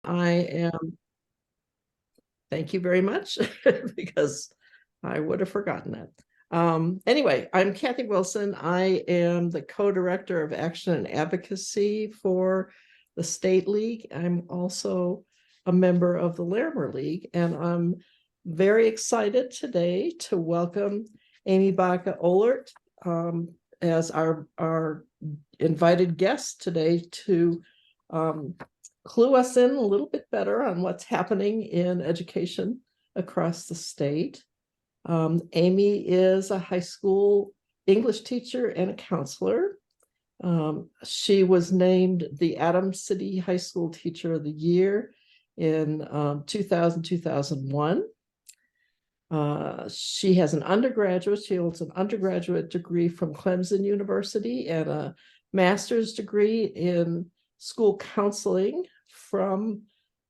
I am, thank you very much, because I would have forgotten that. Anyway, I'm Kathy Wilson. I am the co-director of Action and Advocacy for the State League. I'm also a member of the Larimer League, and I'm very excited today to welcome Amie Baca-Oehlert as our invited guest today to clue us in a little bit better on what's happening in education across the state. Amie is a high school English teacher and a counselor. She was named the Adams City High School Teacher of the Year in 2000-2001. She has an undergraduate. She holds an undergraduate degree from Clemson University and a master's degree in school counseling from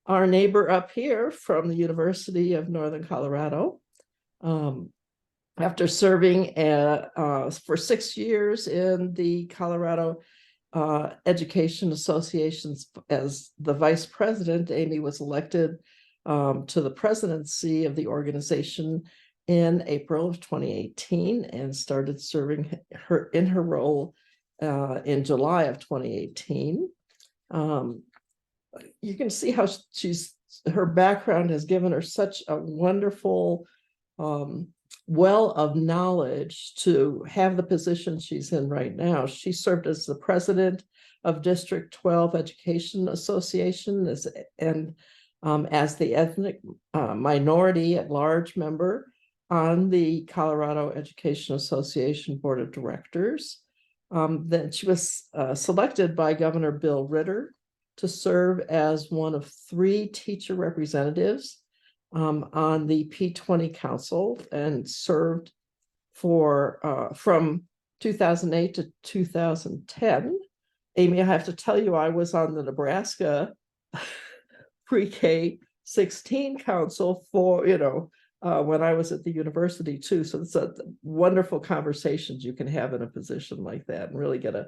our neighbor up here from the University of Northern Colorado. After serving for 6 years in the Colorado Education Associations as the vice president, Amie was elected to the presidency of the organization in April of 2018 and started serving in her role in July of 2018. You can see how her background has given her such a wonderful well of knowledge to have the position she's in right now. She served as the president of District 12 Education Association and as the ethnic minority at large member on the Colorado Education Association Board of Directors. Then she was selected by Governor Bill Ritter to serve as one of 3 teacher representatives on the P20 Council and served for from 2008 to 2010. Amie, I have to tell you, I was on the Nebraska Pre-K 16 Council for, when I was at the university too. So it's a wonderful conversations you can have in a position like that and really get a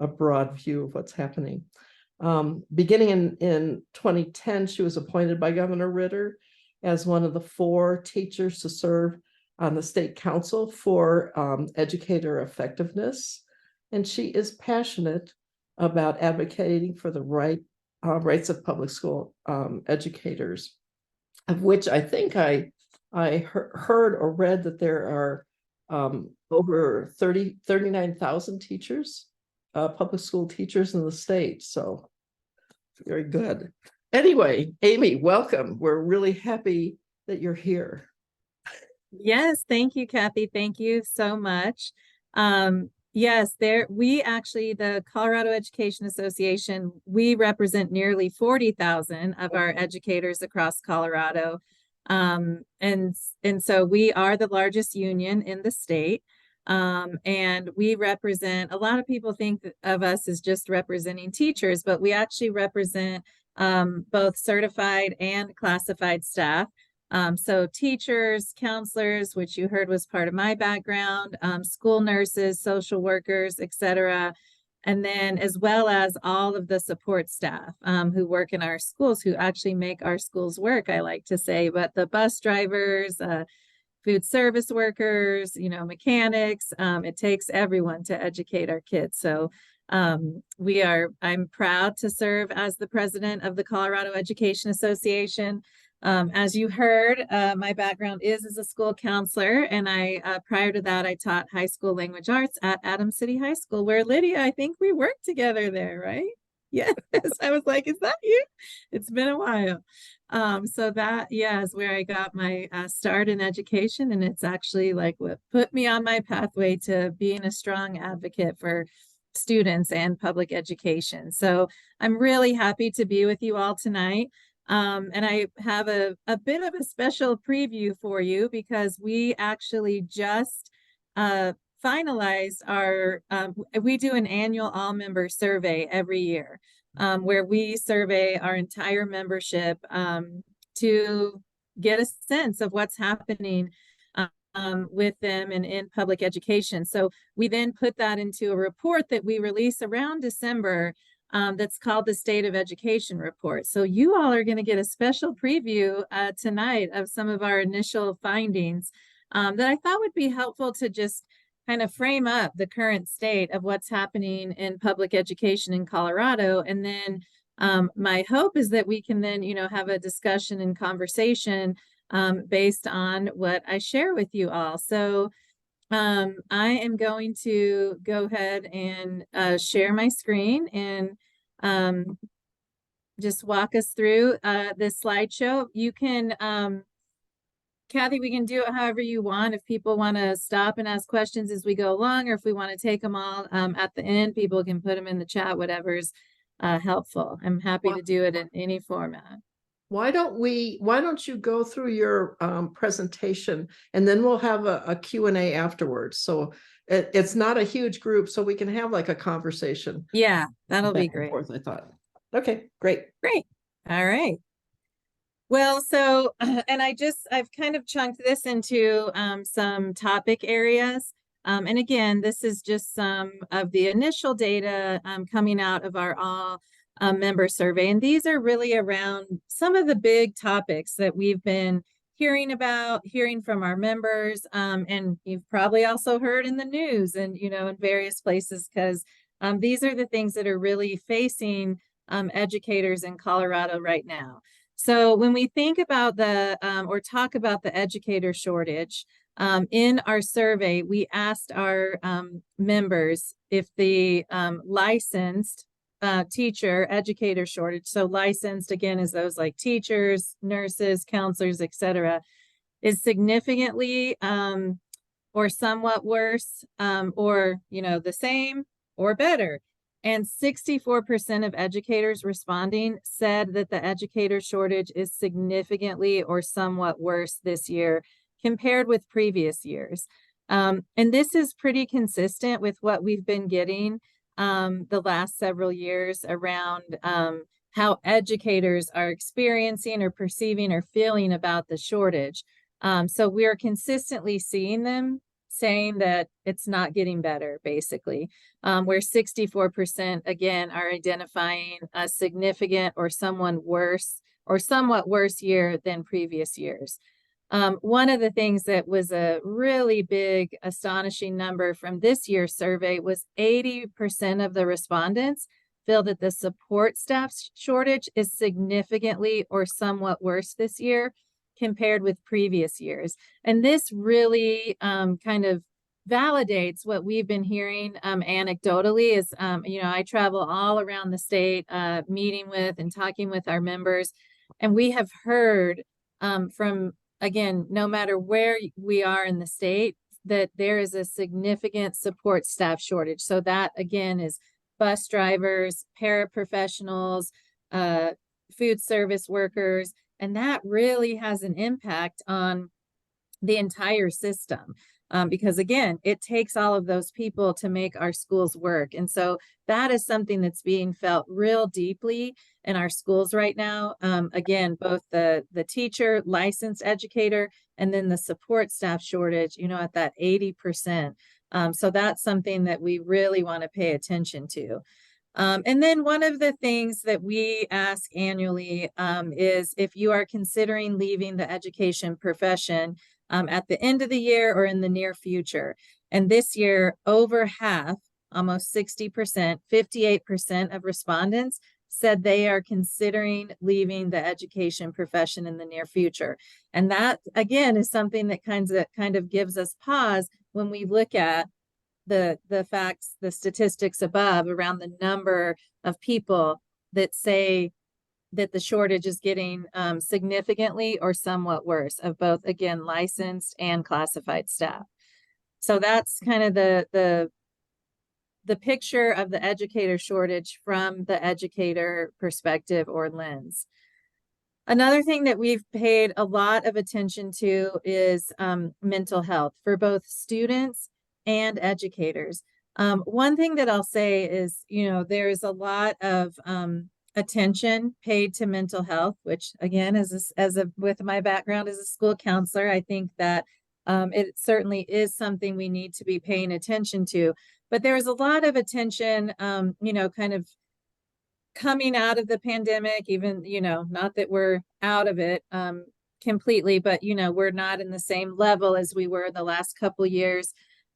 broad view of what's happening. Beginning in 2010, she was appointed by Governor Ritter as one of the 4 teachers to serve on the state council for educator effectiveness. And she is passionate about advocating for the rights of public school educators, of which I think I heard or read that there are over 39,000 teachers, public school teachers in the state. So very good. Anyway, Amie, welcome. We're really happy that you're here. Yes, thank you, Kathy. Thank you so much. Yes, the Colorado Education Association, we represent nearly 40,000 of our educators across Colorado. And so we are the largest union in the state. And we represent, a lot of people think of us as just representing teachers, but we actually represent both certified and classified staff. So teachers, counselors, which you heard was part of my background, school nurses, social workers, etc. And then as well as all of the support staff who work in our schools, who actually make our schools work, I like to say, but the bus drivers, food service workers, mechanics, it takes everyone to educate our kids. So I'm proud to serve as the president of the Colorado Education Association. As you heard, my background is as a school counselor, and prior to that, I taught high school language arts at Adams City High School, where Lydia, I think we worked together there, right? Yes, I was like, is that you? It's been a while. So that, is where I got my start in education, and it's actually like what put me on my pathway to being a strong advocate for students and public education. So I'm really happy to be with you all tonight. And I have a bit of a special preview for you because we actually just finalized we do an annual all-member survey every year where we survey our entire membership to get a sense of what's happening with them and in public education. So we then put that into a report that we release around December that's called the State of Education Report. So you all are going to get a special preview tonight of some of our initial findings that I thought would be helpful to just kind of frame up the current state of what's happening in public education in Colorado. And then my hope is that we can then, have a discussion and conversation based on what I share with you all. So I am going to go ahead and share my screen and just walk us through this slideshow. You can, Kathy, we can do it however you want. If people want to stop and ask questions as we go along, or if we want to take them all at the end, people can put them in the chat, whatever's helpful. I'm happy to do it in any format. Why don't you go through your presentation, and then we'll have a Q&A afterwards. So it's not a huge group, so we can have like a conversation. Yeah, that'll be great. I thought. Okay, great. Great. All right. Well, so, and I've kind of chunked this into some topic areas. And again, this is just some of the initial data coming out of our all member survey. And these are really around some of the big topics that we've been hearing from our members. And you've probably also heard in the news and, in various places, because these are the things that are really facing educators in Colorado right now. So when we think about or talk about the educator shortage, in our survey, we asked our members if the licensed teacher educator shortage, so licensed again is those like teachers, nurses, counselors, etc., is significantly or somewhat worse, or the same or better. And 64% of educators responding said that the educator shortage is significantly or somewhat worse this year compared with previous years. And this is pretty consistent with what we've been getting the last several years around how educators are experiencing or perceiving or feeling about the shortage. So we are consistently seeing them saying that it's not getting better, basically, where 64% again are identifying a significant or somewhat worse year than previous years. One of the things that was a really big, astonishing number from this year's survey was 80% of the respondents feel that the support staff shortage is significantly or somewhat worse this year compared with previous years. And this really kind of validates what we've been hearing anecdotally is, I travel all around the state meeting with and talking with our members. And we have heard from, again, no matter where we are in the state, that there is a significant support staff shortage. So that, again, is bus drivers, paraprofessionals, food service workers, and that really has an impact on the entire system. Because again, it takes all of those people to make our schools work. And so that is something that's being felt real deeply in our schools right now. Again, both the teacher, licensed educator, and then the support staff shortage, at that 80%. So that's something that we really want to pay attention to. And then one of the things that we ask annually is if you are considering leaving the education profession at the end of the year or in the near future. And this year, over half, almost 60%, 58% of respondents said they are considering leaving the education profession in the near future. And that, again, is something that kind of gives us pause when we look at the facts, the statistics above around the number of people that say that the shortage is getting significantly or somewhat worse of both, again, licensed and classified staff. So that's kind of the picture of the educator shortage from the educator perspective or lens. Another thing that we've paid a lot of attention to is mental health for both students and educators. One thing that I'll say is, there's a lot of attention paid to mental health, which again, with my background as a school counselor, I think that it certainly is something we need to be paying attention to. But there's a lot of attention, kind of coming out of the pandemic, even, not that we're out of it completely, but, we're not in the same level as we were the last couple years.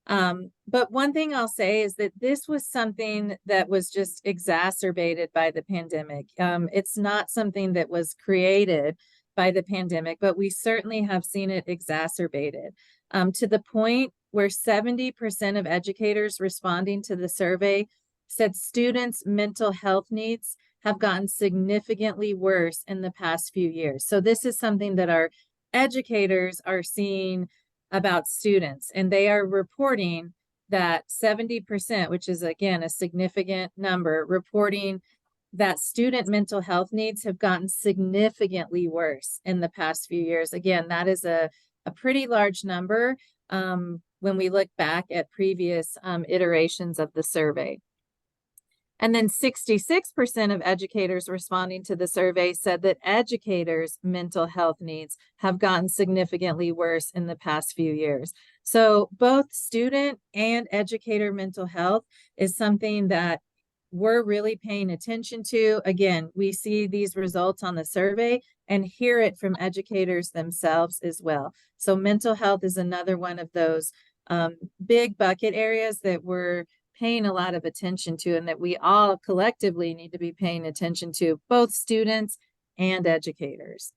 But one thing I'll say is that this was something that was just exacerbated by the pandemic. It's not something that was created by the pandemic, but we certainly have seen it exacerbated to the point where 70% of educators responding to the survey said students' mental health needs have gotten significantly worse in the past few years. So this is something that our educators are seeing about students, and they are reporting that 70%, which is again a significant number, reporting that student mental health needs have gotten significantly worse in the past few years. Again, that is a pretty large number when we look back at previous iterations of the survey. And then 66% of educators responding to the survey said that educators' mental health needs have gotten significantly worse in the past few years. So both student and educator mental health is something that we're really paying attention to. Again, we see these results on the survey and hear it from educators themselves as well. So mental health is another one of those big bucket areas that we're paying a lot of attention to, and that we all collectively need to be paying attention to, both students and educators.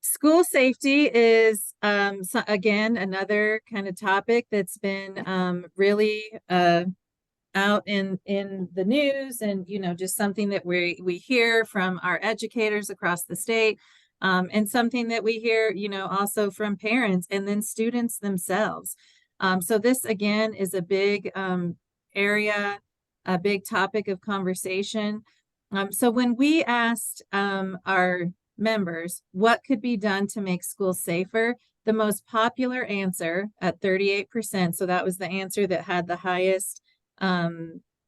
School safety is, again, another kind of topic that's been really out in the news, and just something that we hear from our educators across the state, and something that we hear also from parents and then students themselves. So this again is a big area, a big topic of conversation. So when we asked our members what could be done to make schools safer, the most popular answer at 38%, so that was the answer that had the highest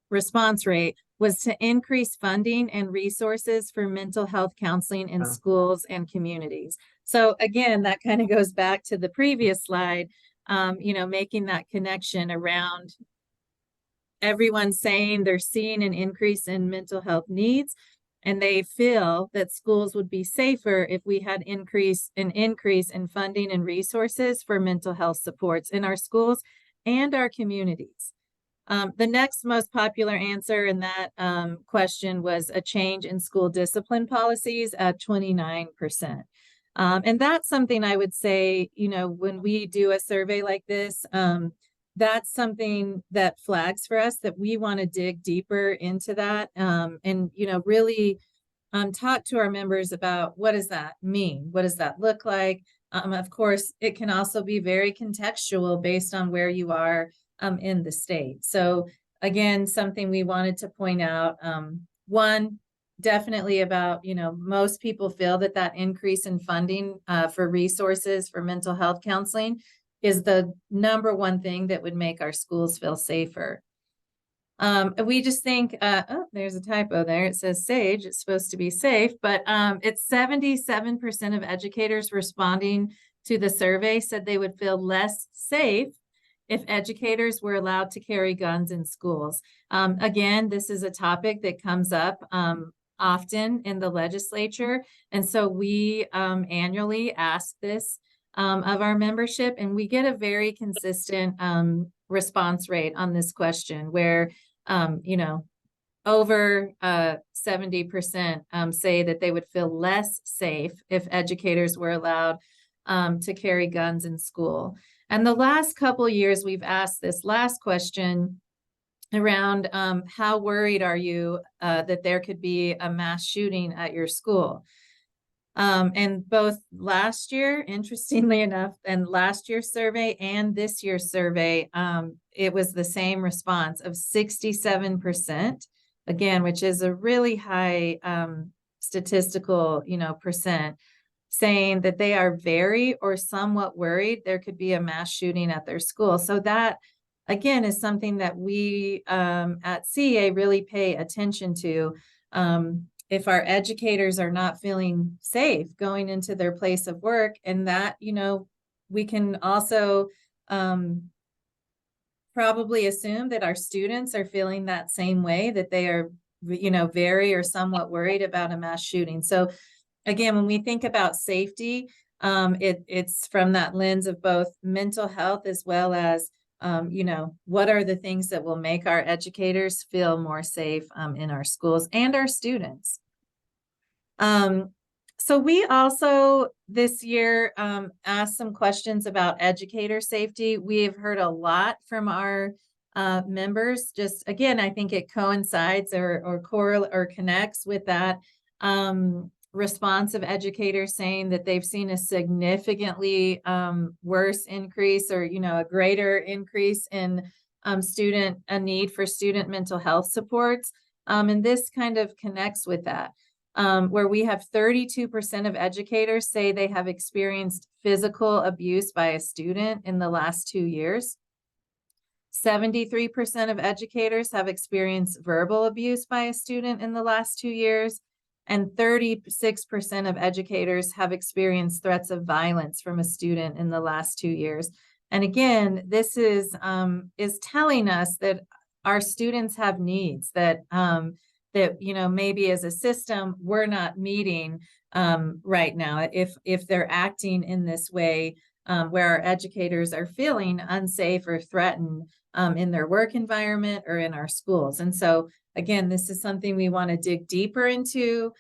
response rate, was to increase funding and resources for mental health counseling in schools and communities. So again, that kind of goes back to the previous slide, making that connection around everyone saying they're seeing an increase in mental health needs, and they feel that schools would be safer if we had an increase in funding and resources for mental health supports in our schools and our communities. The next most popular answer in that question was a change in school discipline policies at 29%. And that's something I would say, when we do a survey like this, that's something that flags for us that we want to dig deeper into that, and, really talk to our members about what does that mean? What does that look like? Of course, it can also be very contextual based on where you are in the state. So again, something we wanted to point out, one, definitely about, most people feel that increase in funding for resources for mental health counseling is the number one thing that would make our schools feel safer. We just think, oh, there's a typo there. It says SAGE, it's supposed to be safe, but it's 77% of educators responding to the survey said they would feel less safe if educators were allowed to carry guns in schools. Again, this is a topic that comes up often in the legislature. And so we annually ask this of our membership, and we get a very consistent response rate on this question where, over 70% say that they would feel less safe if educators were allowed to carry guns in school. And the last couple of years, we've asked this last question around how worried are you that there could be a mass shooting at your school? And both last year, interestingly enough, and last year's survey and this year's survey, it was the same response of 67%, again, which is a really high statistical, percent, saying that they are very or somewhat worried there could be a mass shooting at their school. So that, again, is something that we at CEA really pay attention to. If our educators are not feeling safe going into their place of work, and that, we can also probably assume that our students are feeling that same way, that they are very or somewhat worried about a mass shooting. So again, when we think about safety, it's from that lens of both mental health as well as, what are the things that will make our educators feel more safe in our schools and our students. So we also this year asked some questions about educator safety. We've heard a lot from our members. Just again, I think it coincides or connects with that response of educators saying that they've seen a significantly worse increase, or a greater increase in a need for student mental health supports. And this kind of connects with that. Where we have 32% of educators say they have experienced physical abuse by a student in the last 2 years. 73% of educators have experienced verbal abuse by a student in the last 2 years. And 36% of educators have experienced threats of violence from a student in the last 2 years. And again, this is telling us that our students have needs that maybe as a system we're not meeting right now if they're acting in this way, where our educators are feeling unsafe or threatened in their work environment or in our schools. And so again, this is something we want to dig deeper into.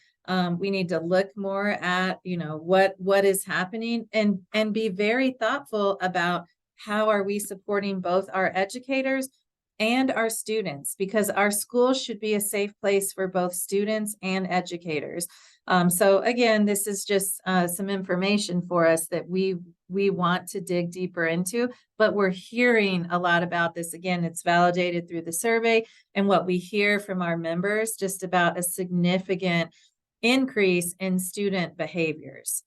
We need to look more at what is happening and be very thoughtful about how are we supporting both our educators and our students, because our schools should be a safe place for both students and educators. So again, this is just some information for us that we want to dig deeper into, but we're hearing a lot about this. Again, it's validated through the survey and what we hear from our members, just about a significant increase in student behaviors.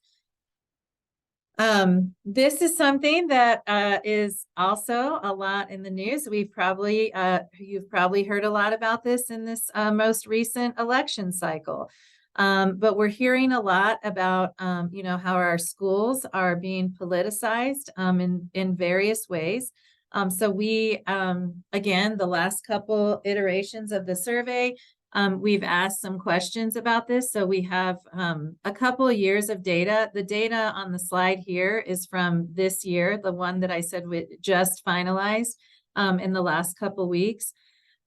This is something that is also a lot in the news. You've probably heard a lot about this in this most recent election cycle. But we're hearing a lot about, how our schools are being politicized in various ways. So we, again, the last couple iterations of the survey, we've asked some questions about this. So we have a couple of years of data. The data on the slide here is from this year, the one that I said we just finalized in the last couple of weeks.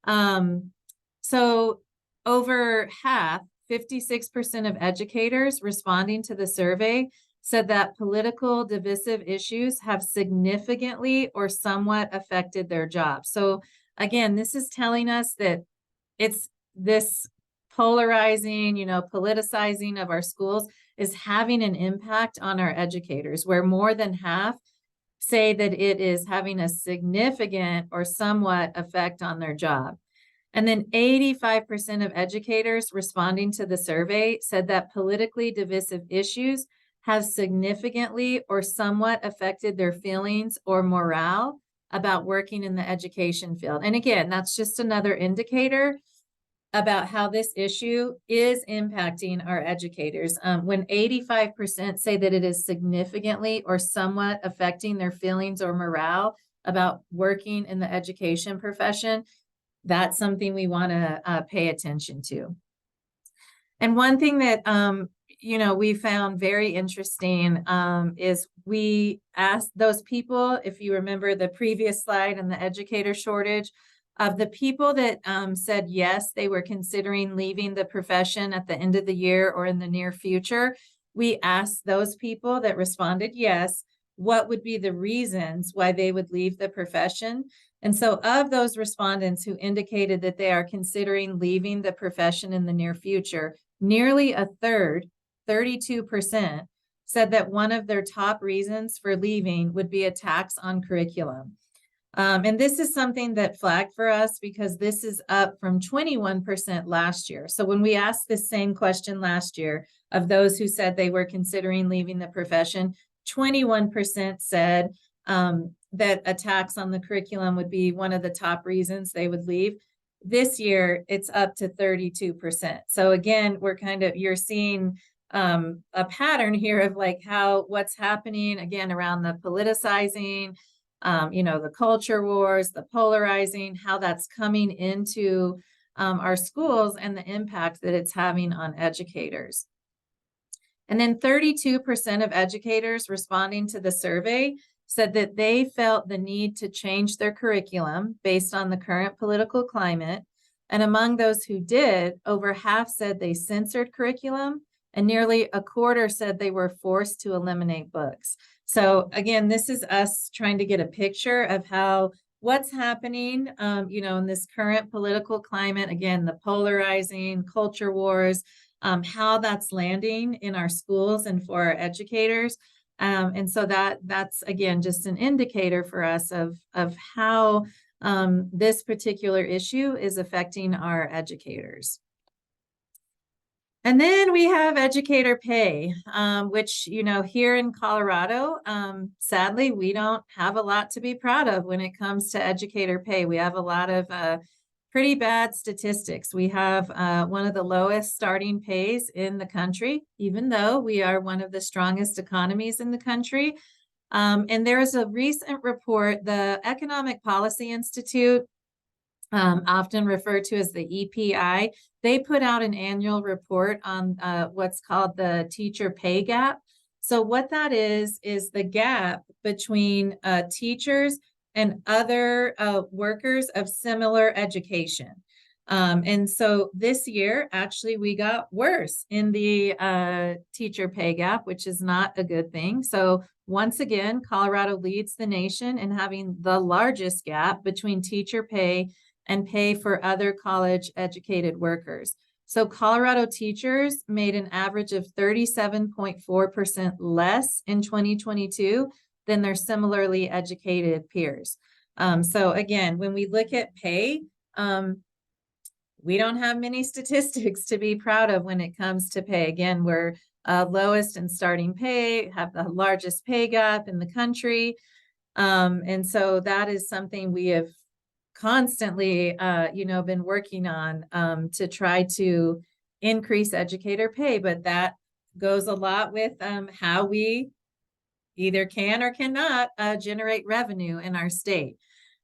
So over half, 56% of educators responding to the survey said that political divisive issues have significantly or somewhat affected their job. So again, this is telling us that it's this polarizing, politicizing of our schools is having an impact on our educators, where more than half say that it is having a significant or somewhat effect on their job. And then 85% of educators responding to the survey said that politically divisive issues have significantly or somewhat affected their feelings or morale about working in the education field. And again, that's just another indicator about how this issue is impacting our educators. When 85% say that it is significantly or somewhat affecting their feelings or morale about working in the education profession, that's something we want to pay attention to. And one thing that, we found very interesting is we asked those people, if you remember the previous slide and the educator shortage, of the people that said yes, they were considering leaving the profession at the end of the year or in the near future, we asked those people that responded yes, what would be the reasons why they would leave the profession? And so of those respondents who indicated that they are considering leaving the profession in the near future, nearly a third, 32%, said that one of their top reasons for leaving would be a tax on curriculum. And this is something that flagged for us because this is up from 21% last year. So when we asked this same question last year of those who said they were considering leaving the profession, 21% said that a tax on the curriculum would be one of the top reasons they would leave. This year, it's up to 32%. So again, you're seeing a pattern here of what's happening again around the politicizing, the culture wars, the polarizing, how that's coming into our schools and the impact that it's having on educators. And then 32% of educators responding to the survey said that they felt the need to change their curriculum based on the current political climate. And among those who did, over half said they censored curriculum, and nearly a quarter said they were forced to eliminate books. So again, this is us trying to get a picture of how what's happening, in this current political climate, again, the polarizing culture wars, how that's landing in our schools and for our educators. And so that's, again, just an indicator for us of how this particular issue is affecting our educators. And then we have educator pay, which, here in Colorado, sadly, we don't have a lot to be proud of when it comes to educator pay. We have a lot of pretty bad statistics. We have one of the lowest starting pays in the country, even though we are one of the strongest economies in the country. And there is a recent report, the Economic Policy Institute, often referred to as the EPI, they put out an annual report on what's called the teacher pay gap. So what that is the gap between teachers and other workers of similar education. And so this year, actually, we got worse in the teacher pay gap, which is not a good thing. So once again, Colorado leads the nation in having the largest gap between teacher pay and pay for other college educated workers. So Colorado teachers made an average of 37.4% less in 2022 than their similarly educated peers. So again, when we look at pay, we don't have many statistics to be proud of when it comes to pay. Again, we're lowest in starting pay, have the largest pay gap in the country. And so that is something we have constantly, been working on to try to increase educator pay, but that goes a lot with how we either can or cannot generate revenue in our state.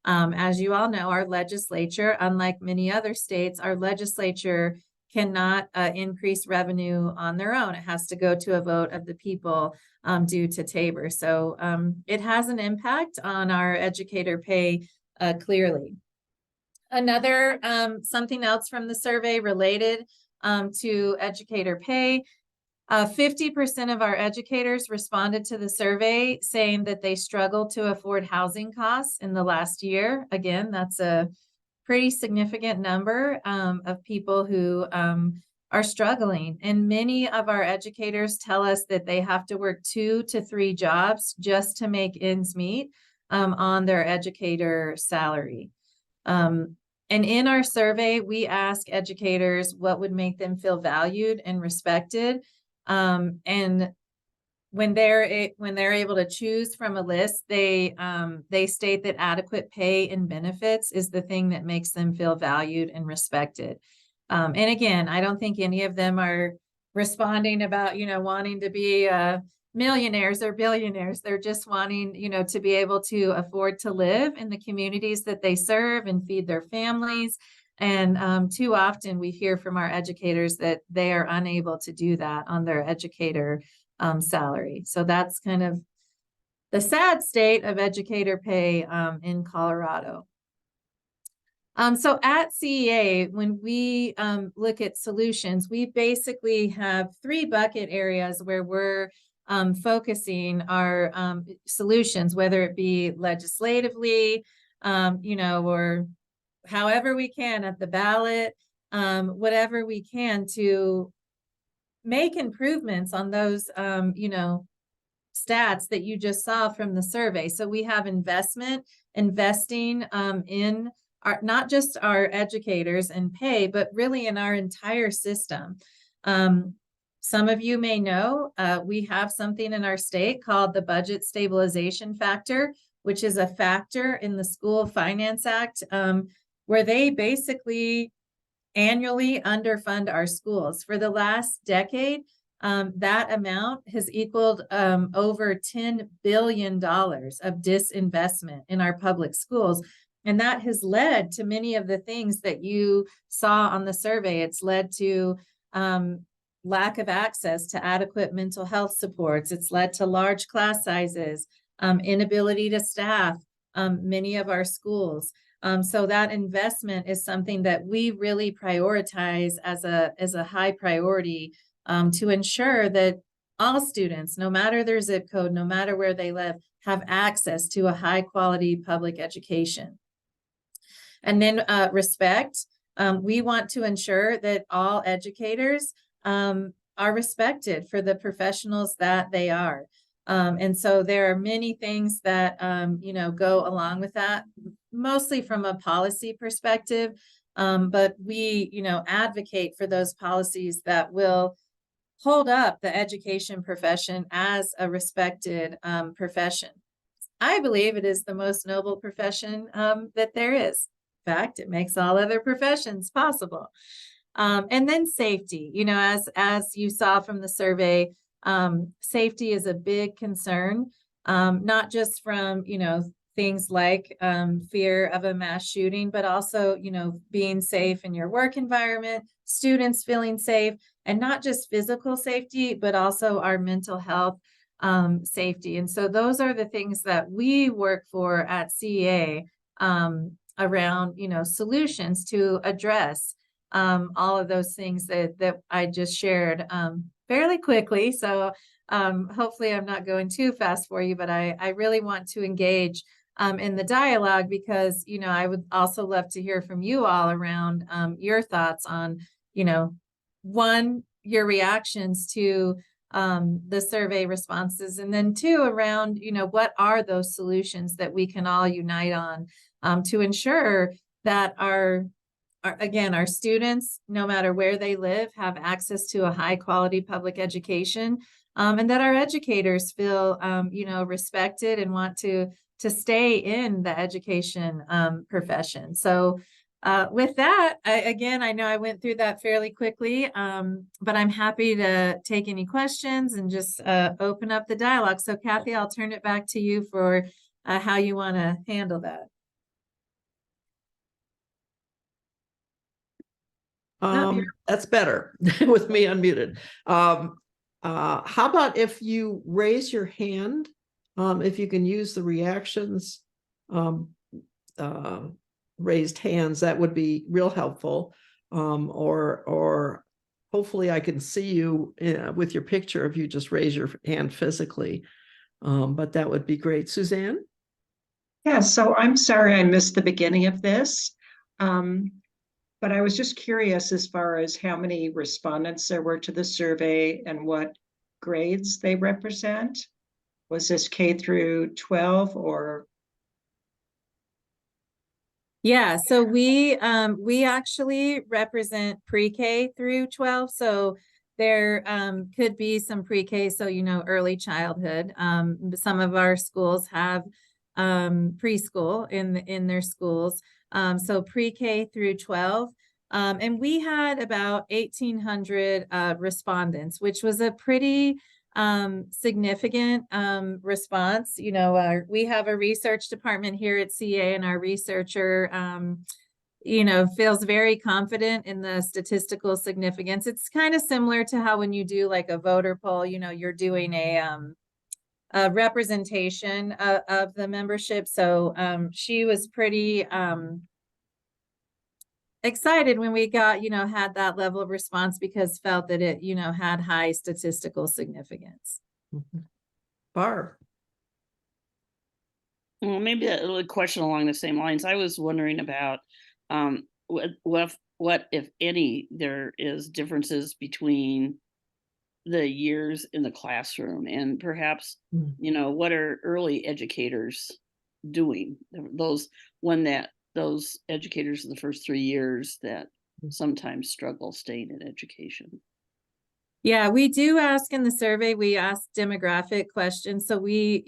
As you all know, our legislature, unlike many other states, our legislature cannot increase revenue on their own. It has to go to a vote of the people due to Tabor. So it has an impact on our educator pay clearly. Another something else from the survey related to educator pay, 50% of our educators responded to the survey saying that they struggled to afford housing costs in the last year. Again, that's a pretty significant number of people who are struggling. And many of our educators tell us that they have to work 2 to 3 jobs just to make ends meet on their educator salary. And in our survey, we ask educators what would make them feel valued and respected. And when they're able to choose from a list, they state that adequate pay and benefits is the thing that makes them feel valued and respected. And again, I don't think any of them are responding about, wanting to be millionaires or billionaires. They're just wanting, to be able to afford to live in the communities that they serve and feed their families. And too often we hear from our educators that they are unable to do that on their educator salary. So that's kind of the sad state of educator pay in Colorado. So at CEA, when we look at solutions, we basically have 3 bucket areas where we're focusing our solutions, whether it be legislatively, or however we can at the ballot, whatever we can to make improvements on those, stats that you just saw from the survey. So we have investing in not just our educators and pay, but really in our entire system. Some of you may know we have something in our state called the Budget Stabilization Factor, which is a factor in the School Finance Act, where they basically annually underfund our schools. For the last decade, that amount has equaled over $10 billion of disinvestment in our public schools, And that has led to many of the things that you saw on the survey. It's led to lack of access to adequate mental health supports. It's led to large class sizes, inability to staff many of our schools. So that investment is something that we really prioritize as a high priority to ensure that all students, no matter their zip code, no matter where they live, have access to a high quality public education. And then respect. We want to ensure that all educators are respected for the professionals that they are. And so there are many things that, go along with that, mostly from a policy perspective. But we, advocate for those policies that will hold up the education profession as a respected profession. I believe it is the most noble profession that there is. In fact, it makes all other professions possible. And then safety, as you saw from the survey, safety is a big concern, not just from, things like fear of a mass shooting, but also, being safe in your work environment, students feeling safe, and not just physical safety, but also our mental health safety. And so those are the things that we work for at CEA around, solutions to address all of those things that I just shared fairly quickly. So hopefully I'm not going too fast for you, but I really want to engage in the dialogue because, I would also love to hear from you all around your thoughts on, one, your reactions to the survey responses, and then two, around, what are those solutions that we can all unite on to ensure that our students, no matter where they live, have access to a high quality public education, and that our educators feel, respected and want to stay in the education profession. So with that, I know I went through that fairly quickly, but I'm happy to take any questions and just open up the dialogue. So Kathy, I'll turn it back to you for how you want to handle that. That's better with me unmuted. How about if you raise your hand, if you can use the reactions, raised hands, that would be real helpful. Or hopefully I can see you with your picture if you just raise your hand physically. But that would be great. Suzanne? Yeah, so I'm sorry I missed the beginning of this. But I was just curious as far as how many respondents there were to the survey and what grades they represent. Was this K through 12 or? Yeah, so we actually represent pre-K through 12. So there could be some pre-K, so early childhood. Some of our schools have preschool in their schools. So pre-K through 12. And we had about 1,800 respondents, which was a pretty significant response. We have a research department here at CA, and our researcher feels very confident in the statistical significance. It's kind of similar to how when you do like a voter poll, you're doing a representation of the membership. So she was pretty excited when we got, had that level of response because felt that it, had high statistical significance. Mm-hmm. Barb? Well, maybe a little question along the same lines. I was wondering about what, if any, there is differences between the years in the classroom, and perhaps, what are early educators doing? Those educators in the first 3 years that sometimes struggle staying in education. Yeah, we do ask in the survey, we ask demographic questions. So we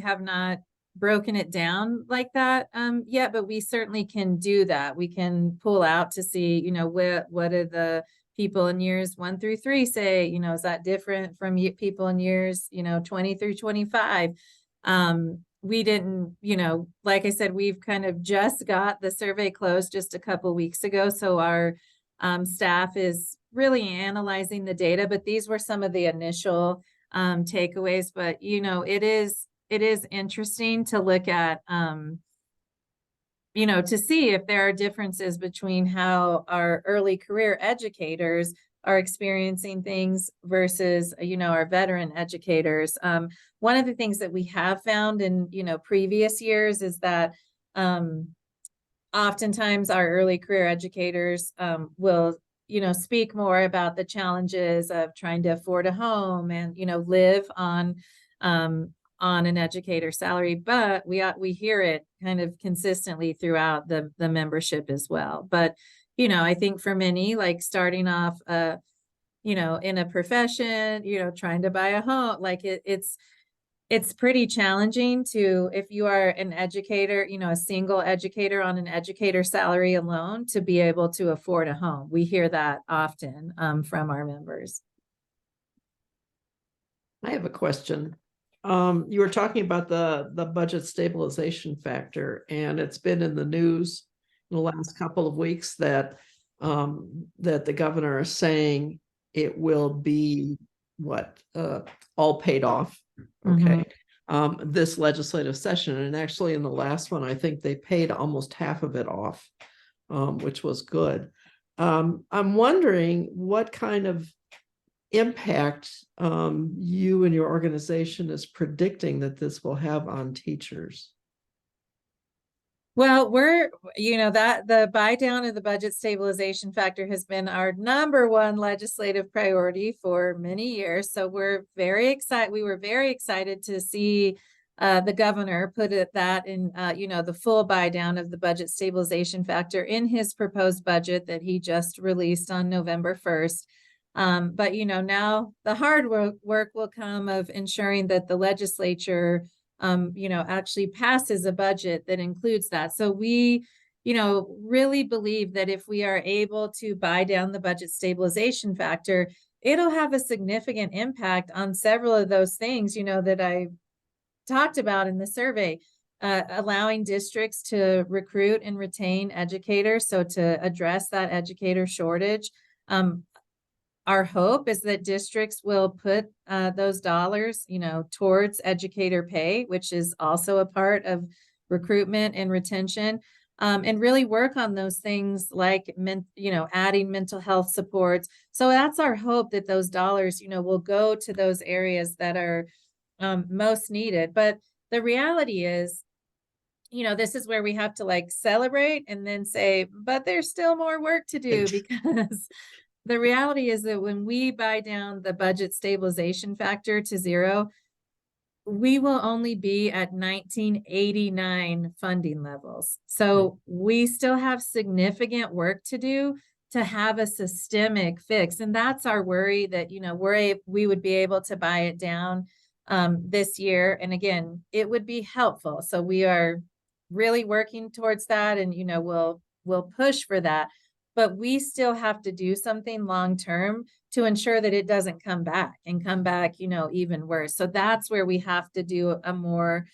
have not broken it down like that yet, but we certainly can do that. We can pull out to see, what are the people in years 1 through 3 say, is that different from people in years, 20 through 25? we didn't, like I said, we've kind of just got the survey closed just a couple weeks ago. So our staff is really analyzing the data, but these were some of the initial takeaways. But, it is interesting to look at, to see if there are differences between how our early career educators are experiencing things versus, our veteran educators. One of the things that we have found in, previous years is that oftentimes our early career educators will, speak more about the challenges of trying to afford a home and, live on an educator salary, but we hear it kind of consistently throughout the membership as well. But I think for many, like starting off in a profession, trying to buy a home, like it's pretty challenging to, if you are an educator, a single educator on an educator salary alone, to be able to afford a home. We hear that often from our members. I have a question. You were talking about the budget stabilization factor, and it's been in the news in the last couple of weeks that that the governor is saying it will be all paid off. Okay. This legislative session, and actually in the last one, I think they paid almost half of it off, which was good. I'm wondering what kind of impact you and your organization is predicting that this will have on teachers? Well, that the buy down of the budget stabilization factor has been our #1 legislative priority for many years. So we're very excited. We were very excited to see the governor put that in, the full buy down of the budget stabilization factor in his proposed budget that he just released on November 1st. But, now the hard work will come of ensuring that the legislature actually passes a budget that includes that. So we, really believe that if we are able to buy down the budget stabilization factor, it'll have a significant impact on several of those things, that I talked about in the survey, allowing districts to recruit and retain educators. So to address that educator shortage, our hope is that districts will put those dollars, towards educator pay, which is also a part of recruitment and retention, and really work on those things like, adding mental health supports. So that's our hope, that those dollars, will go to those areas that are most needed. But the reality is, this is where we have to celebrate and then say, but there's still more work to do, because the reality is that when we buy down the budget stabilization factor to 0, we will only be at 1989 funding levels. So we still have significant work to do to have a systemic fix. And that's our worry, that, we would be able to buy it down this year. And again, it would be helpful. So we are really working towards that, and, we'll push for that. But we still have to do something long-term to ensure that it doesn't come back, even worse. So that's where we have to do a more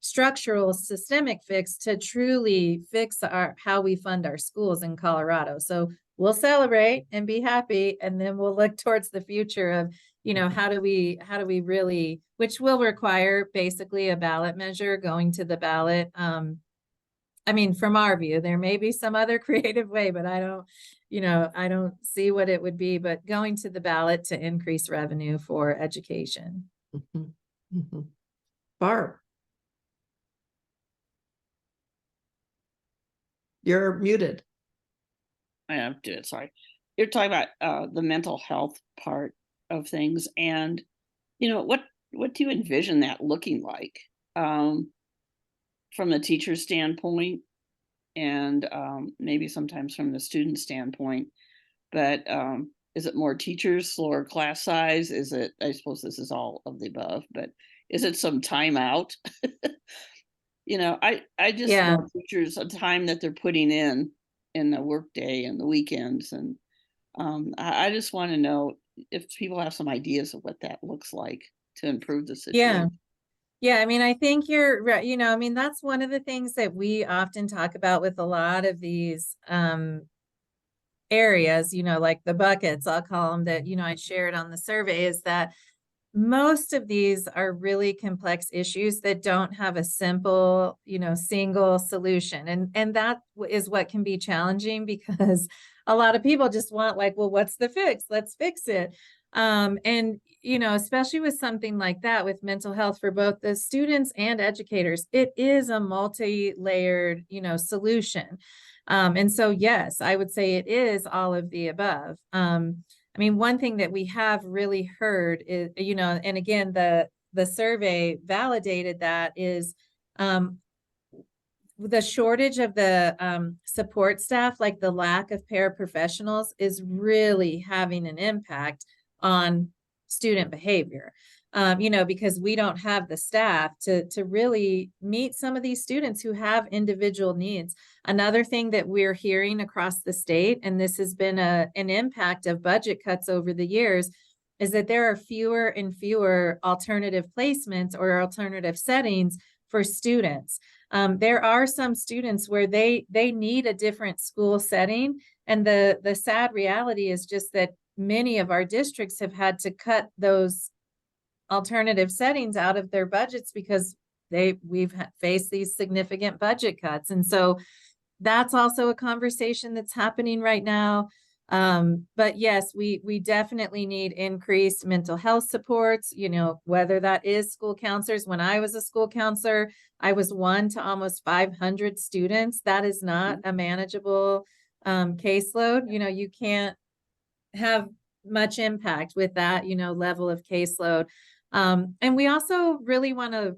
structural, systemic fix to truly fix how we fund our schools in Colorado. So we'll celebrate and be happy, and then we'll look towards the future of, how do we really, which will require basically a ballot measure going to the ballot. From our view, there may be some other creative way, but I don't see what it would be, but going to the ballot to increase revenue for education. Barb, you're muted. I have to do it. Sorry. You're talking about the mental health part of things, and what do you envision that looking like? From the teacher's standpoint, and maybe sometimes from the student standpoint, but is it more teachers, slower class size? Is it, I suppose this is all of the above, but is it some time out? I just want teachers a time that they're putting in the workday and the weekends, and I just want to know if people have some ideas of what that looks like to improve the situation. Yeah, I mean, I think you're right. You know, I mean, that's one of the things that we often talk about with a lot of these areas, you know, like the buckets, I'll call them, that, you know, I shared on the survey, is that most of these are really complex issues that don't have a simple, you know, single solution. And that is what can be challenging, because a lot of people just want, like, well, what's the fix? Let's fix it. And, you know, especially with something like that, with mental health for both the students and educators, it is a multi-layered, you know, solution. And so, yes, I would say it is all of the above. I mean, one thing that we have really heard is, you know, and again, the survey validated that, is the shortage of the support staff, like the lack of paraprofessionals, is really having an impact on student behavior. You know, because we don't have the staff to really meet some of these students who have individual needs. Another thing that we're hearing across the state, and this has been an impact of budget cuts over the years, is that there are fewer and fewer alternative placements or alternative settings for students. There are some students where they need a different school setting, and the sad reality is just that many of our districts have had to cut those alternative settings out of their budgets because we've faced these significant budget cuts. And so that's also a conversation that's happening right now. But yes, we definitely need increased mental health supports, you know, whether that is school counselors. When I was a school counselor, I was 1 to almost 500 students. That is not a manageable caseload. You know, you can't have much impact with that, you know, level of caseload. And we also really want to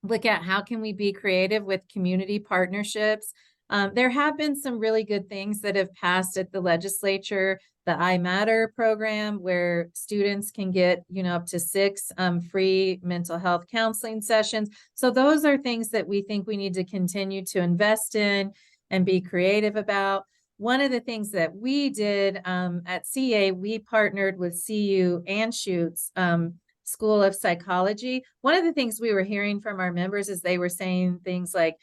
look at how can we be creative with community partnerships. There have been some really good things that have passed at the legislature. The I Matter program, where students can get, you know, up to 6 free mental health counseling sessions. So those are things that we think we need to continue to invest in and be creative about. One of the things that we did at CA, we partnered with CU Anschutz School of Psychology. One of the things we were hearing from our members is they were saying things like,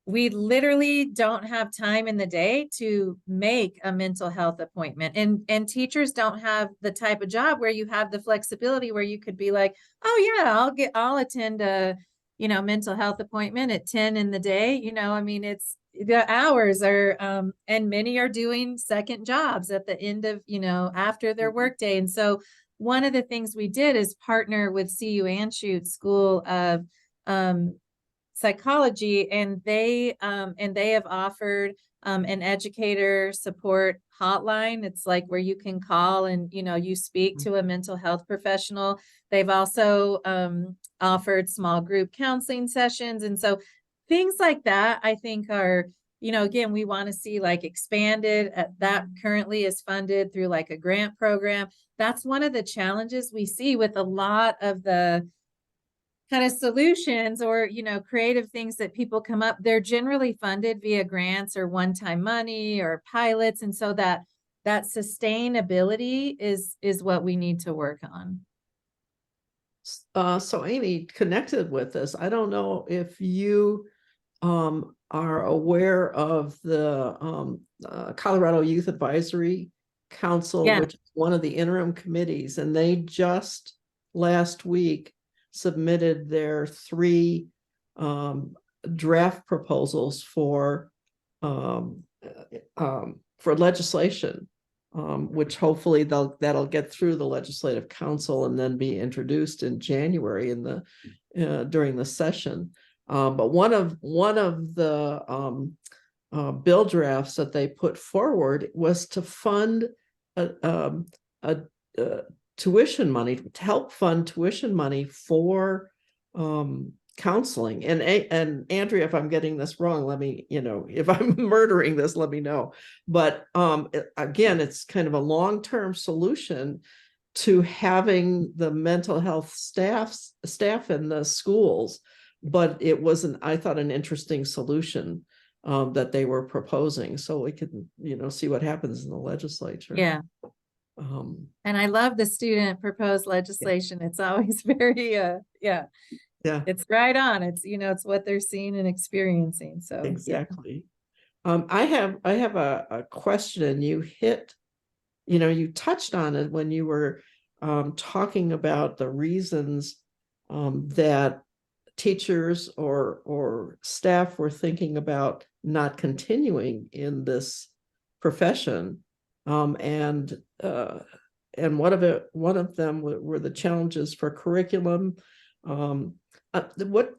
we literally don't have time in the day to make a mental health appointment. And teachers don't have the type of job where you have the flexibility where you could be like, oh yeah, I'll attend a, you know, mental health appointment at 10 in the day. You know, I mean, it's the hours are, and many are doing second jobs at the end of, you know, after their workday. And so one of the things we did is partner with CU Anschutz School of Psychology, and they have offered an educator support hotline. It's like where you can call and, you know, you speak to a mental health professional. They've also offered small group counseling sessions. And so things like that, I think, are, you know, again, we want to see like expanded. That currently is funded through like a grant program. That's one of the challenges we see with a lot of the kind of solutions or, you know, creative things that people come up. They're generally funded via grants or one-time money or pilots. And so that sustainability is what we need to work on. So Amie, connected with this, I don't know if you are aware of the Colorado Youth Advisory Council, Yeah. which is one of the interim committees, and they just last week submitted their 3 draft proposals for legislation, which hopefully that'll get through the Legislative Council and then be introduced in January in the during the session. But one of the bill drafts that they put forward was to fund a tuition money, to help fund tuition money for counseling. And Andrea, if I'm getting this wrong, let me, you know, if I'm murdering this, let me know. But again, it's kind of a long-term solution to having the mental health staff in the schools. But it wasn't, I thought, an interesting solution that they were proposing. So we could, you know, see what happens in the legislature. Yeah. And I love the student proposed legislation. It's always very, Yeah, it's right on. It's, it's what they're seeing and experiencing. So yeah. exactly. I have a question. You touched on it when you were talking about the reasons that teachers or staff were thinking about not continuing in this profession, and one of them were the challenges for curriculum. What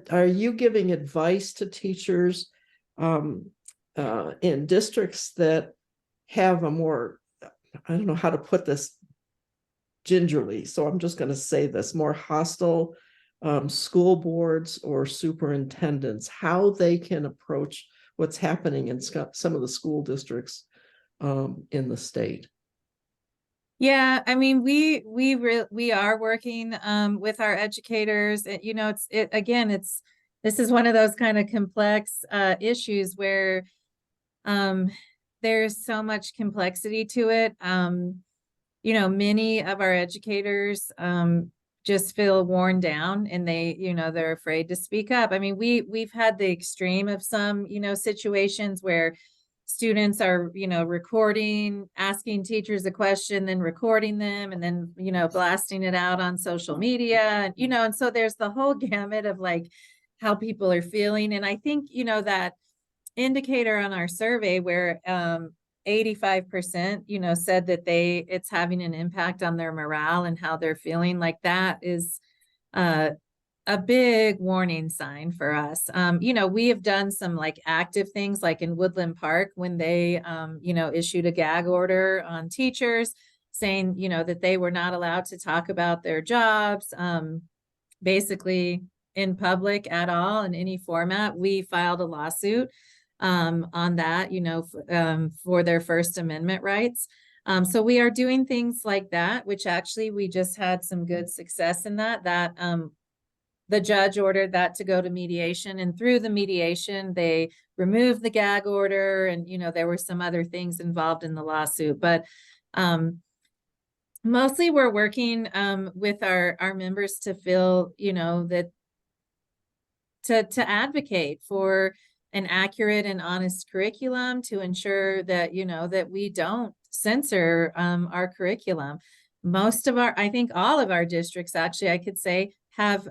are you giving advice to teachers in districts that have a more, I don't know how to put this gingerly, so I'm just going to say this, more hostile school boards or superintendents, how they can approach what's happening in some of the school districts in the state? Yeah, I mean, we are working with our educators. This is one of those kind of complex issues where there's so much complexity to it. Many of our educators just feel worn down, and they're afraid to speak up. I mean, we've had the extreme of some, situations where students are, recording, asking teachers a question, then recording them, and then, blasting it out on social media, and so there's the whole gamut of like how people are feeling. And I think, that indicator on our survey where 85%, said that it's having an impact on their morale and how they're feeling, like that is a big warning sign for us. We have done some like active things, like in Woodland Park when they, issued a gag order on teachers saying, that they were not allowed to talk about their jobs, basically in public at all in any format. We filed a lawsuit on that, for their First Amendment rights. So we are doing things like that, which actually we just had some good success in that the judge ordered that to go to mediation, and through the mediation, they removed the gag order, and, there were some other things involved in the lawsuit, but mostly we're working with our members to feel, that to advocate for an accurate and honest curriculum, to ensure that, that we don't censor our curriculum. I think all of our districts, actually, I could say, have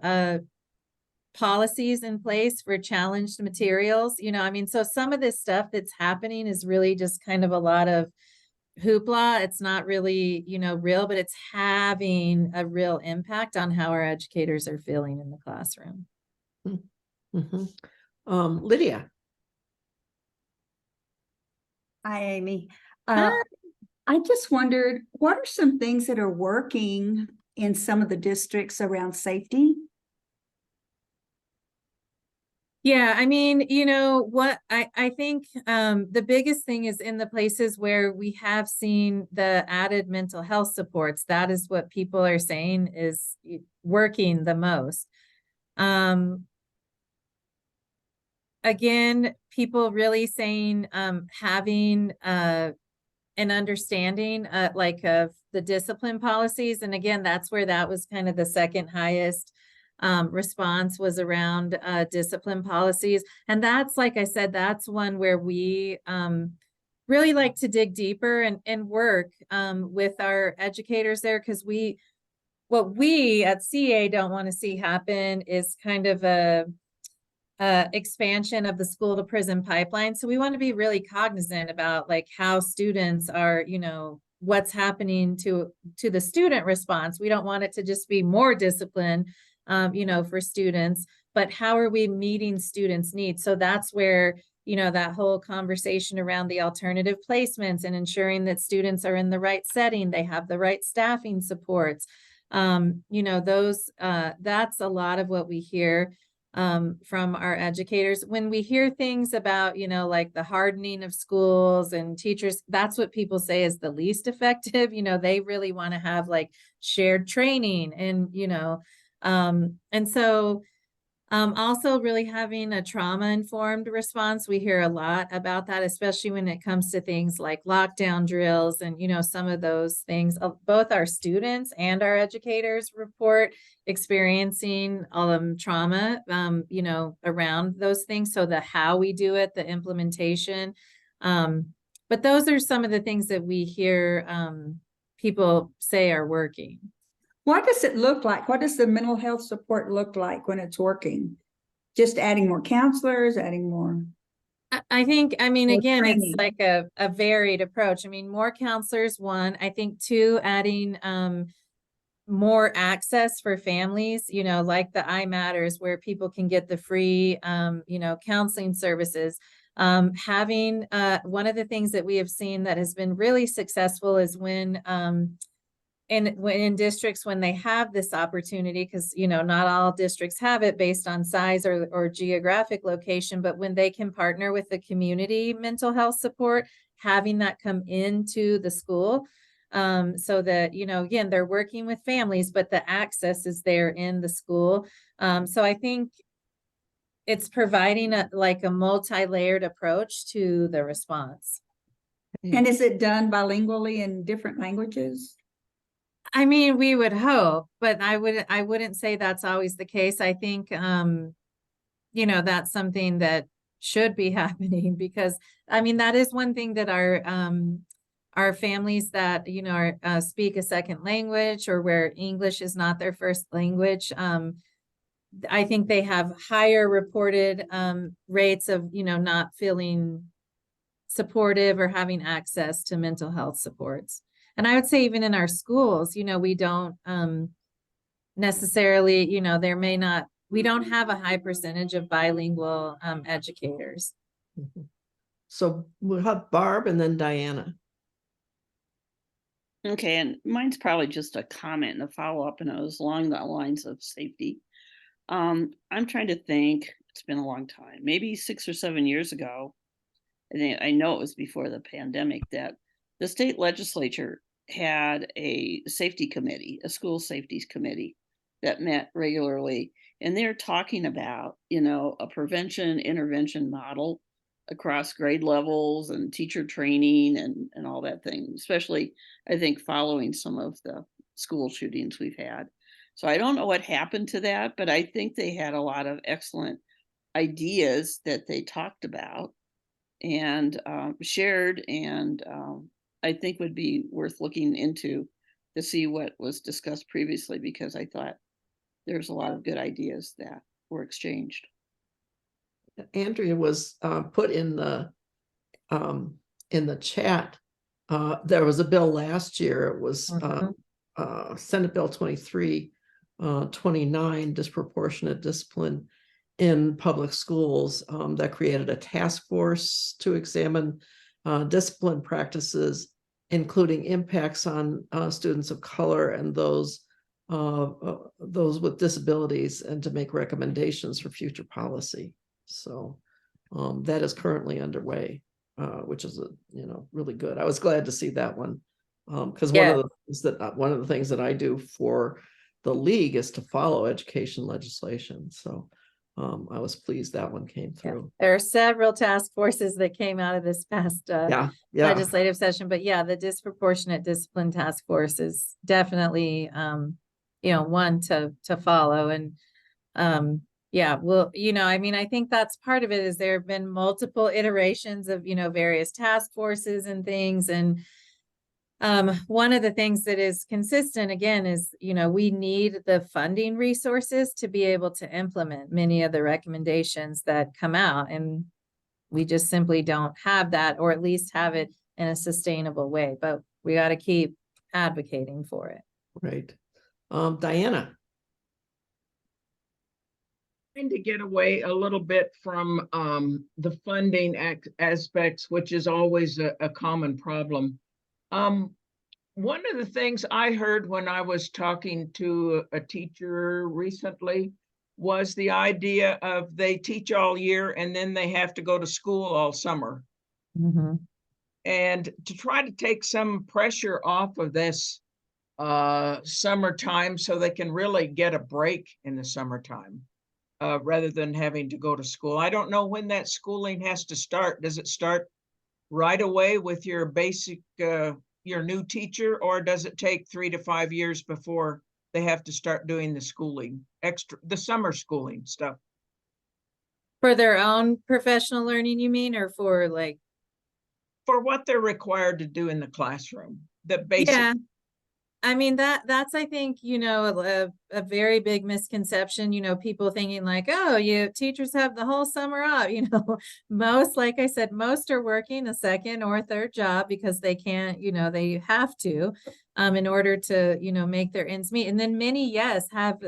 policies in place for challenged materials. So some of this stuff that's happening is really just kind of a lot of hoopla. It's not really, real, but it's having a real impact on how our educators are feeling in the classroom. Mm-hmm. Lydia. Hi, Amy. Hi. I just wondered, what are some things that are working in some of the districts around safety? Yeah, I mean, what I think the biggest thing is in the places where we have seen the added mental health supports. That is what people are saying is working the most. Again, people really saying having an understanding like of the discipline policies. And again, that's where that was kind of the second highest response, was around discipline policies. And that's, like I said, that's one where we really like to dig deeper and work with our educators there, because what we at CA don't want to see happen is kind of a expansion of the school to prison pipeline. So we want to be really cognizant about like how students are, what's happening to the student response. We don't want it to just be more discipline, for students, but how are we meeting students' needs? So that's where, that whole conversation around the alternative placements and ensuring that students are in the right setting, they have the right staffing supports. That's a lot of what we hear from our educators. When we hear things about, like the hardening of schools and teachers, that's what people say is the least effective. They really want to have like shared training and, and so Also really having a trauma-informed response. We hear a lot about that, especially when it comes to things like lockdown drills and, some of those things. Both our students and our educators report experiencing trauma, around those things. So the how we do it, the implementation. But those are some of the things that we hear people say are working. What does it look like? What does the mental health support look like when it's working? Just adding more counselors, adding more? I think, More again, it's training. like a varied approach. More counselors, one. I think two, adding more access for families, like the iMatters, where people can get the free, counseling services. Having one of the things that we have seen that has been really successful is when in districts, when they have this opportunity, because not all districts have it based on size or geographic location, but when they can partner with the community mental health support, having that come into the school, so that again, they're working with families, but the access is there in the school. So I think it's providing a multi-layered approach to the response. And is it done bilingually in different languages? We would hope, but I wouldn't say that's always the case. I think, that's something that should be happening, because that is one thing that our families that, speak a second language, or where English is not their first language. I think they have higher reported, rates of, not feeling supportive or having access to mental health supports. And I would say even in our schools, we don't necessarily, we don't have a high percentage of bilingual educators. So we'll have Barb and then Diana. Okay, and mine's probably just a comment and a follow-up, and it was along the lines of safety. I'm trying to think, it's been a long time, maybe 6 or 7 years ago. I know it was before the pandemic, that the state legislature had a safety committee, a school safety committee that met regularly. And they're talking about, a prevention intervention model across grade levels and teacher training and all that thing, especially, I think, following some of the school shootings we've had. So I don't know what happened to that, but I think they had a lot of excellent ideas that they talked about and shared, and I think would be worth looking into to see what was discussed previously, because I thought there's a lot of good ideas that were exchanged. Andrea was put in the chat. There was a bill last year. It was Senate Bill 2329, disproportionate discipline in public schools, that created a task force to examine discipline practices, including impacts on students of color and those with disabilities, and to make recommendations for future policy. So that is currently underway, which is really good. I was glad to see that one, because one of the things that I do for the league is to follow education legislation. So I was pleased that one came through. There are several task forces that came out of this past legislative session, but the disproportionate discipline task force is definitely one to follow. And I think that's part of it, is there have been multiple iterations of various task forces and things. And one of the things that is consistent, again, is, we need the funding resources to be able to implement many of the recommendations that come out. And we just simply don't have that, or at least have it in a sustainable way. But we got to keep advocating for it. Right. Diana. Trying to get away a little bit from the funding aspects, which is always a common problem. One of the things I heard when I was talking to a teacher recently was the idea of they teach all year and then they have to go to school all summer. Mm-hmm. And to try to take some pressure off of this summertime, so they can really get a break in the summertime. rather than having to go to school. I don't know when that schooling has to start. Does it start right away with your basic, your new teacher, or does it take 3 to 5 years before they have to start doing the schooling, the summer schooling stuff? For their own professional learning, you mean, or for like? For what they're required to do in the classroom, the basic. Yeah. I mean, that's, I think, a very big misconception, people thinking like, oh, teachers have the whole summer off, most, like I said, most are working a second or third job because they can't, they have to, in order to, make their ends meet. And then many, yes, have,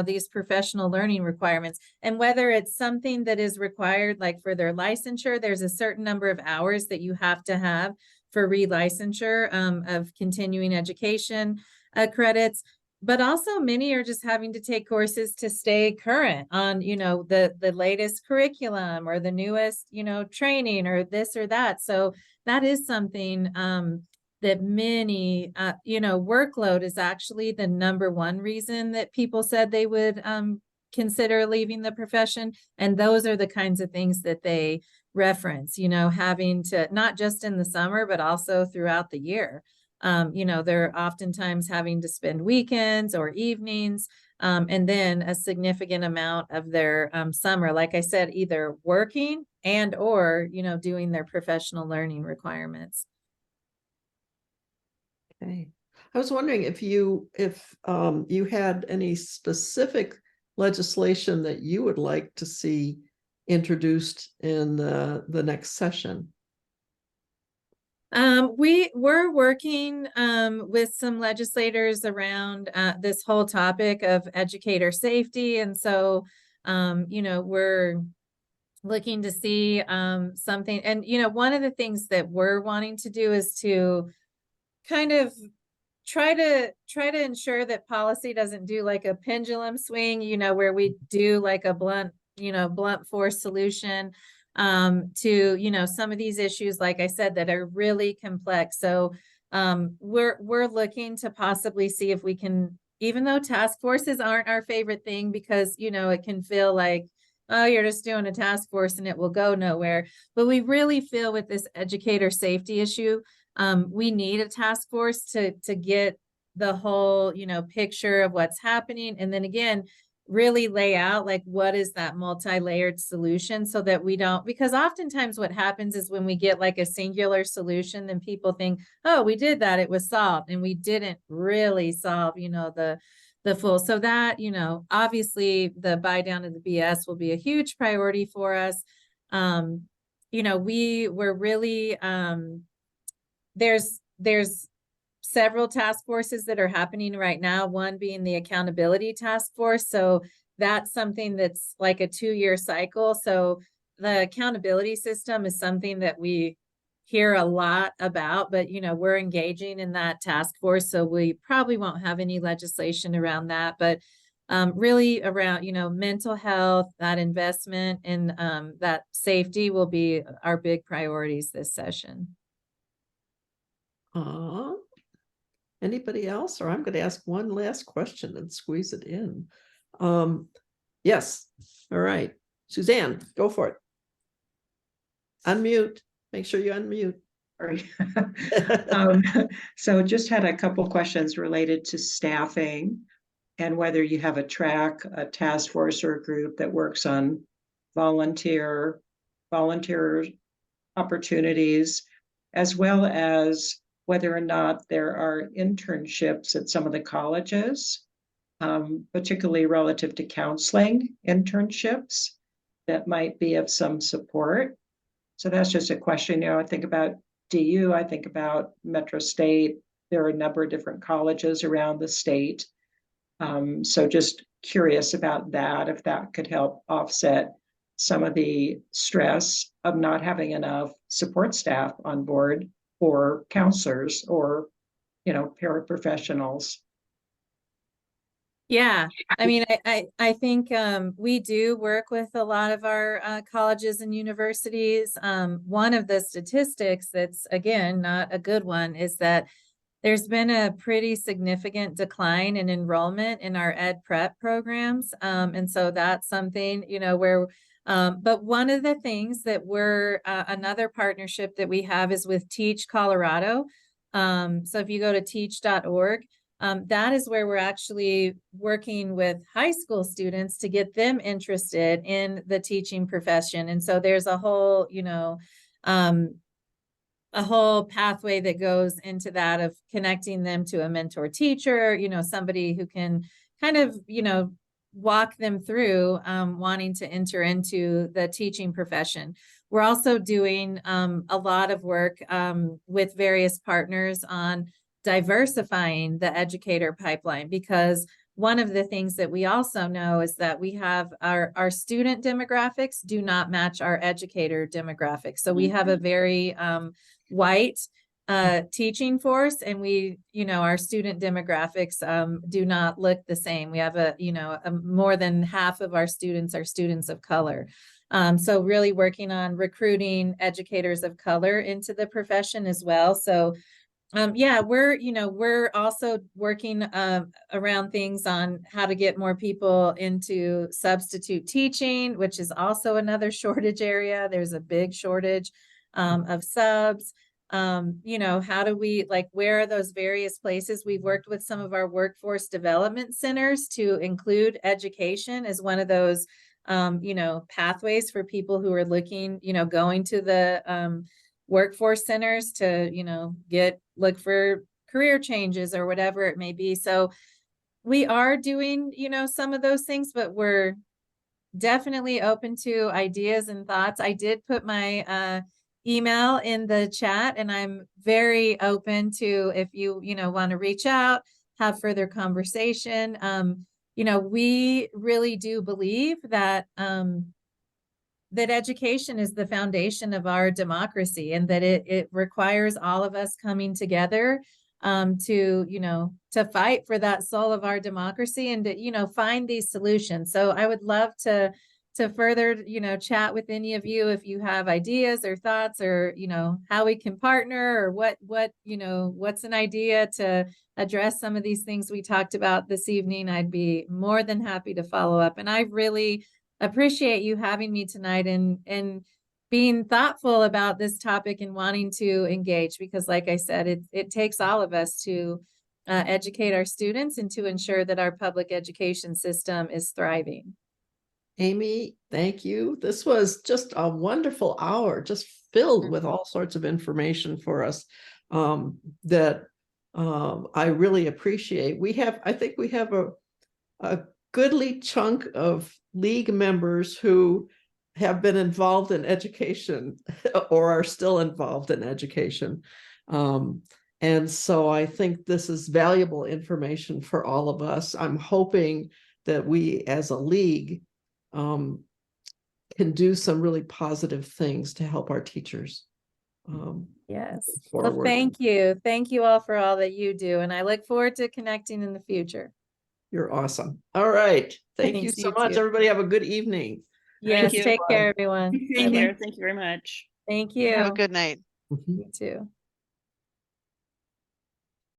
these professional learning requirements. And whether it's something that is required, like for their licensure, there's a certain number of hours that you have to have for relicensure of continuing education credits, but also many are just having to take courses to stay current on, the latest curriculum or the newest, training or this or that. So that is something that many, workload is actually the number one reason that people said they would consider leaving the profession. And those are the kinds of things that they reference, having to, not just in the summer, but also throughout the year. They're oftentimes having to spend weekends or evenings, and then a significant amount of their summer, like I said, either working and or, doing their professional learning requirements. Okay. I was wondering if you had any specific legislation that you would like to see introduced in the next session. We're working with some legislators around this whole topic of educator safety. And so, we're looking to see something. And, one of the things that we're wanting to do is to kind of try to ensure that policy doesn't do like a pendulum swing, where we do like a blunt force solution to, some of these issues, like I said, that are really complex. So we're looking to possibly see if we can, even though task forces aren't our favorite thing, because, it can feel like, oh, you're just doing a task force and it will go nowhere. But we really feel with this educator safety issue, we need a task force to get the whole, picture of what's happening. And then again, really lay out like what is that multi-layered solution, so that we don't, because oftentimes what happens is when we get like a singular solution, then people think, oh, we did that, it was solved, and we didn't really solve, the full. So that, obviously the buy down of the BS will be a huge priority for us. We were really, there's several task forces that are happening right now, one being the accountability task force. So that's something that's like a 2-year cycle. So the accountability system is something that we hear a lot about, but we're engaging in that task force. So we probably won't have any legislation around that, but really around, mental health, that investment in that safety will be our big priorities this session. Anybody else? Or I'm going to ask one last question and squeeze it in. Yes. All right. Suzanne, go for it. Unmute. Make sure you unmute. Sorry. So just had a couple questions related to staffing and whether you have a task force or a group that works on volunteer opportunities, as well as whether or not there are internships at some of the colleges, particularly relative to counseling internships that might be of some support. So that's just a question. I think about DU, I think about Metro State. There are a number of different colleges around the state. So just curious about that, if that could help offset some of the stress of not having enough support staff on board, or counselors, or, paraprofessionals. Yeah, I mean, I think we do work with a lot of our colleges and universities. One of the statistics that's, again, not a good one, is that there's been a pretty significant decline in enrollment in our ed prep programs. And so that's something, you know, where, but one of the things that we're, another partnership that we have is with Teach Colorado. So if you go to teach.org, that is where we're actually working with high school students to get them interested in the teaching profession. And so there's a whole, you know, a whole pathway that goes into that of connecting them to a mentor teacher, you know, somebody who can kind of, you know, walk them through wanting to enter into the teaching profession. We're also doing a lot of work with various partners on diversifying the educator pipeline, because one of the things that we also know is that we have our student demographics do not match our educator demographics. So we have a very white teaching force, and we, you know, our student demographics do not look the same. We have more than half of our students are students of color. So really working on recruiting educators of color into the profession as well. So yeah, we're also working around things on how to get more people into substitute teaching, which is also another shortage area. There's a big shortage of subs. You know, how do we, like, where are those various places? We've worked with some of our workforce development centers to include education as one of those, you know, pathways for people who are looking, you know, going to the workforce centers to, you know, look for career changes or whatever it may be. So we are doing, you know, some of those things, but we're definitely open to ideas and thoughts. I did put my email in the chat, and I'm very open to, if you know, want to reach out, have further conversation. You know, we really do believe that that education is the foundation of our democracy, and that it requires all of us coming together to, you know, to fight for that soul of our democracy and to, you know, find these solutions. So I would love to further, you know, chat with any of you if you have ideas or thoughts, or, you know, how we can partner, or what, you know, what's an idea to address some of these things we talked about this evening. I'd be more than happy to follow up. And I really appreciate you having me tonight and being thoughtful about this topic and wanting to engage, because like I said, it takes all of us to educate our students and to ensure that our public education system is thriving. Amie, thank you. This was just a wonderful hour, just filled with all sorts of information for us that I really appreciate. I think we have a goodly chunk of league members who have been involved in education or are still involved in education. And so I think this is valuable information for all of us. I'm hoping that we as a league can do some really positive things to help our teachers. Yes. Forward. Well, thank you. Thank you all for all that you do. And I look forward to connecting in the future. You're awesome. All right. Thank you Thanks, so you much. too. Everybody have a good evening. Yes, you. take care, everyone. Take care. Thank you very much. Thank you. Have a good night. Mhm. You too.